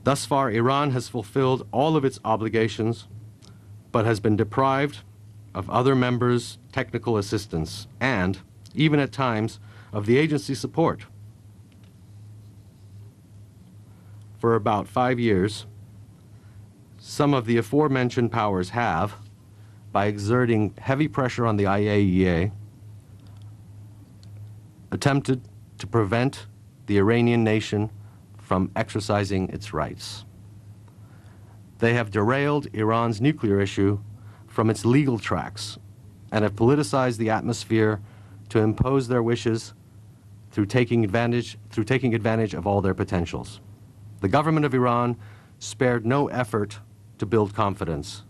Thus far, Iran has fulfilled all of its obligations, but has been deprived of other members' technical assistance and, even at times, of the agency's support. For about 5 years, some of the aforementioned powers have, by exerting heavy pressure on the IAEA, attempted to prevent the Iranian nation from exercising its rights. They have derailed Iran's nuclear issue from its legal tracks and have politicized the atmosphere to impose their wishes through taking advantage of all their potentials. The government of Iran spared no effort to build confidence,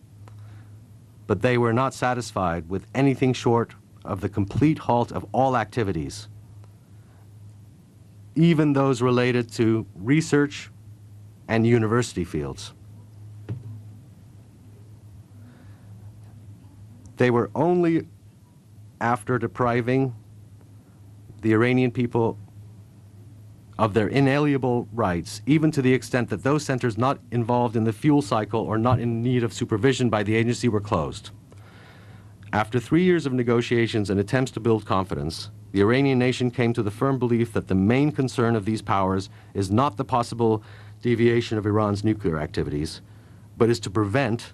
but they were not satisfied with anything short of the complete halt of all activities, even those related to research and university fields. They were only after depriving the Iranian people of their inalienable rights, even to the extent that those centers not involved in the fuel cycle or not in need of supervision by the agency were closed. After 3 years of negotiations and attempts to build confidence, the Iranian nation came to the firm belief that the main concern of these powers is not the possible deviation of Iran's nuclear activities, but is to prevent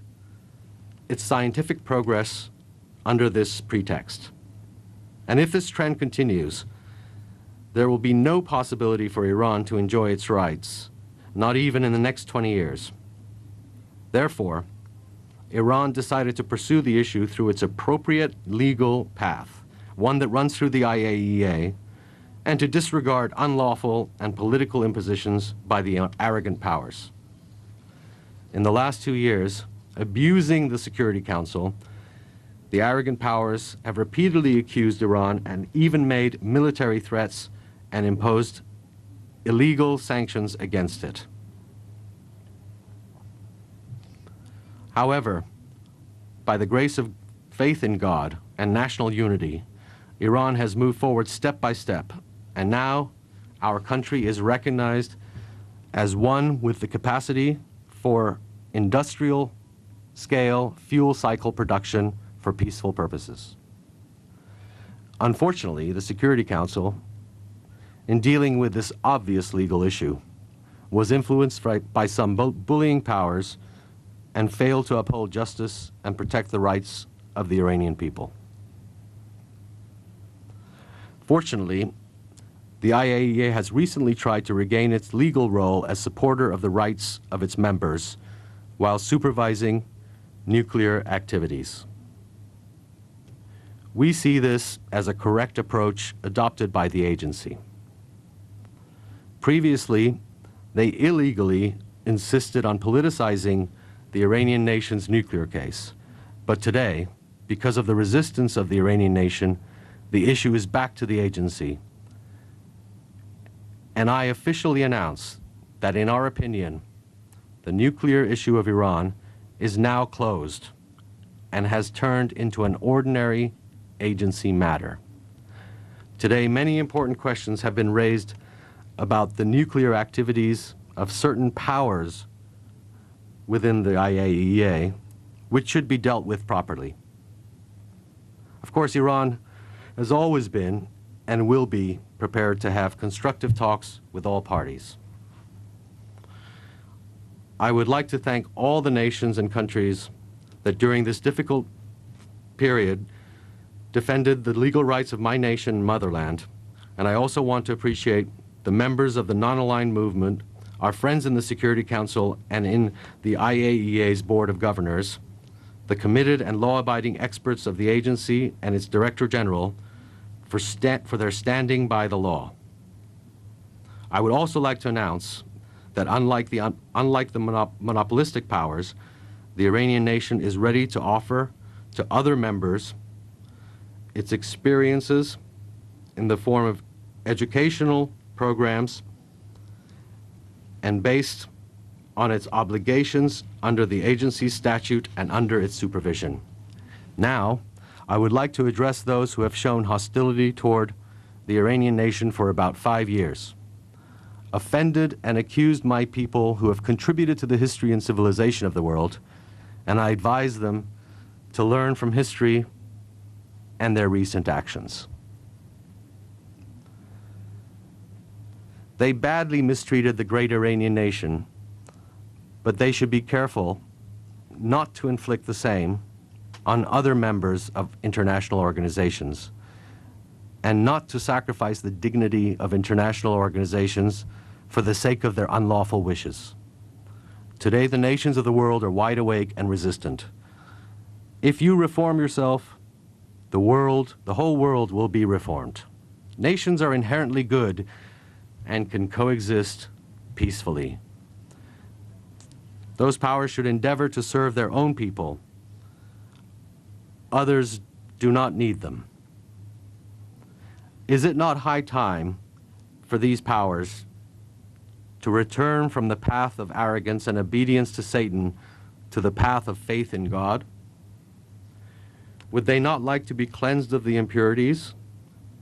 its scientific progress under this pretext. And if this trend continues, there will be no possibility for Iran to enjoy its rights, not even in the next 20 years. Therefore, Iran decided to pursue the issue through its appropriate legal path, one that runs through the IAEA, and to disregard unlawful and political impositions by the arrogant powers. In the last 2 years, abusing the Security Council, the arrogant powers have repeatedly accused Iran and even made military threats and imposed illegal sanctions against it. However, by the grace of faith in God and national unity, Iran has moved forward step by step, and now our country is recognized as one with the capacity for industrial scale fuel cycle production for peaceful purposes. Unfortunately, the Security Council, in dealing with this obvious legal issue, was influenced by some bullying powers and failed to uphold justice and protect the rights of the Iranian people. Fortunately, the IAEA has recently tried to regain its legal role as supporter of the rights of its members while supervising nuclear activities. We see this as a correct approach adopted by the agency. Previously, they illegally insisted on politicizing the Iranian nation's nuclear case. But today, because of the resistance of the Iranian nation, the issue is back to the agency. And I officially announce that, in our opinion, the nuclear issue of Iran is now closed and has turned into an ordinary agency matter. Today, many important questions have been raised about the nuclear activities of certain powers within the IAEA, which should be dealt with properly. Of course, Iran has always been and will be prepared to have constructive talks with all parties. I would like to thank all the nations and countries that during this difficult period defended the legal rights of my nation and motherland, and I also want to appreciate the members of the non-aligned movement, our friends in the Security Council and in the IAEA's Board of Governors, the committed and law-abiding experts of the agency and its Director General for their standing by the law. I would also like to announce that unlike the monopolistic powers, the Iranian nation is ready to offer to other members its experiences in the form of educational programs and based on its obligations under the agency's statute and under its supervision. Now, I would like to address those who have shown hostility toward the Iranian nation for about 5 years. offended and accused my people who have contributed to the history and civilization of the world, and I advise them to learn from history and their recent actions. They badly mistreated the great Iranian nation, but they should be careful not to inflict the same on other members of international organizations, and not to sacrifice the dignity of international organizations for the sake of their unlawful wishes. Today, the nations of the world are wide awake and resistant. If you reform yourself, the whole world will be reformed. Nations are inherently good and can coexist peacefully. Those powers should endeavor to serve their own people. Others do not need them. Is it not high time for these powers to return from the path of arrogance and obedience to Satan to the path of faith in God? Would they not like to be cleansed of the impurities,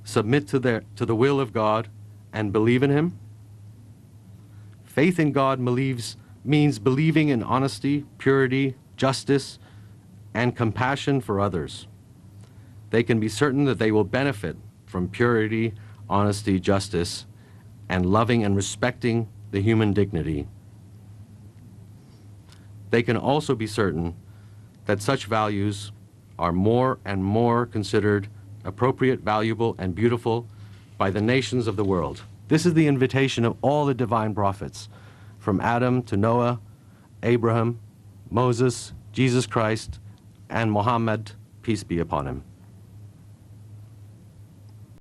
submit to the will of God, and believe in Him? Faith in God means believing in honesty, purity, justice, and compassion for others. They can be certain that they will benefit from purity, honesty, justice, and loving and respecting the human dignity. They can also be certain that such values are more and more considered appropriate, valuable, and beautiful by the nations of the world. This is the invitation of all the divine prophets, from Adam to Noah, Abraham, Moses, Jesus Christ, and Muhammad, peace be upon him.